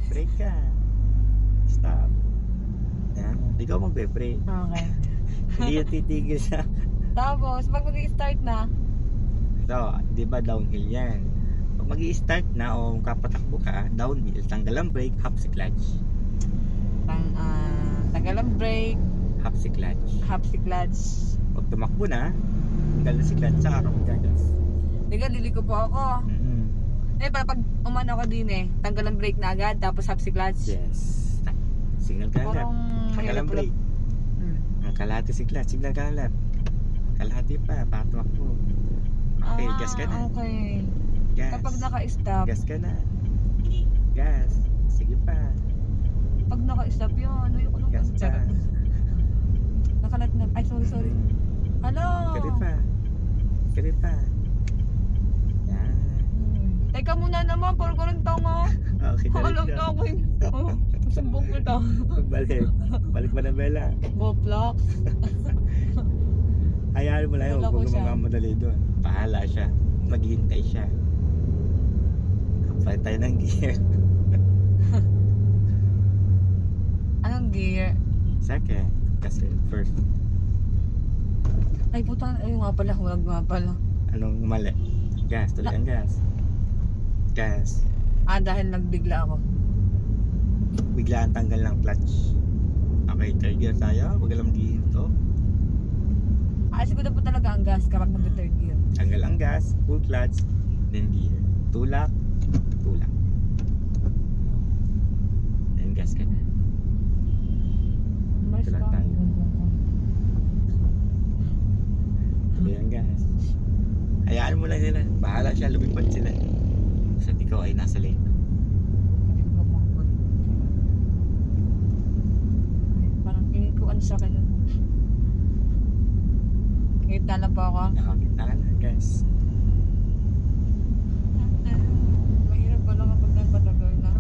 Brake ka. Stop. Yan. Ikaw magbe-brake. Okay. Hindi yung titigil sa... Tapos, pag mag-start na, So, di ba downhill yan? Pag mag-i-start na o kapatakbo ka, downhill, tanggal ang brake, half si clutch. tagal ang brake, Half si clutch. half si clutch. Pag tumakbo na, tanggal na si clutch sa harap gagas. Diga, liliko po ako. Eh, para pag umano ko din eh, tanggal ang brake na agad, tapos half si clutch. Yes. Signal ka left. Parang Tanggal ang brake. Kalahati si clutch, signal ka left. Kalahati pa, para tumakbo. Okay, gas ka na. Okay. Gas. Kapag naka-stop, Gas ka na. Gas. Sige pa. pag naka-stop yun, ayoko nung Gas pa. Nakalat na. Ay, sorry. Hello. Kali pa. Kali pa. Yan. Teka muna naman, parang ko rin tama. Okay, Alam na. na ako yun. Sumbong ko to. Balik. Balik mo na bela. Boplocks. Hayaan mo lang yun. Wala Huwag ko siya. mo mamadali doon. Pahala siya. Maghihintay siya. Palit tayo ng gear. Anong gear? Second. Kasi first. Ay, puta. Ay, nga pala. Huwag nga pala. Anong mali? Gas. Tuloy ang gas. Gas. Dahil nagbigla ako. Biglaan tanggal ng clutch. Okay, third gear tayo. Huwag alam dito. Siguro po talaga ang gas kapag mag-third gear. Tanggal ang gas. Full clutch. Then gear. Tulak. Tulak. Then gas ka na. Mars Tulak pa. tayo. Tuloy ang gas. Hayaan mo lang sila. Bahala siya. Lumipad sila. Basta ikaw ay nasa lane. Parang kinikuan sa akin. Ngita na po ako. Nakakita ka na, guys. Mahirap pala kapag nagpatagal na.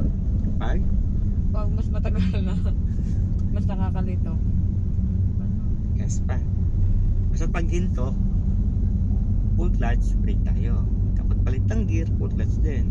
Pag? Pag mas matagal na, mas nakakalito. Gas pa. Basta pag ginto, full clutch, brake tayo. Kapag palit ng gear, full clutch din.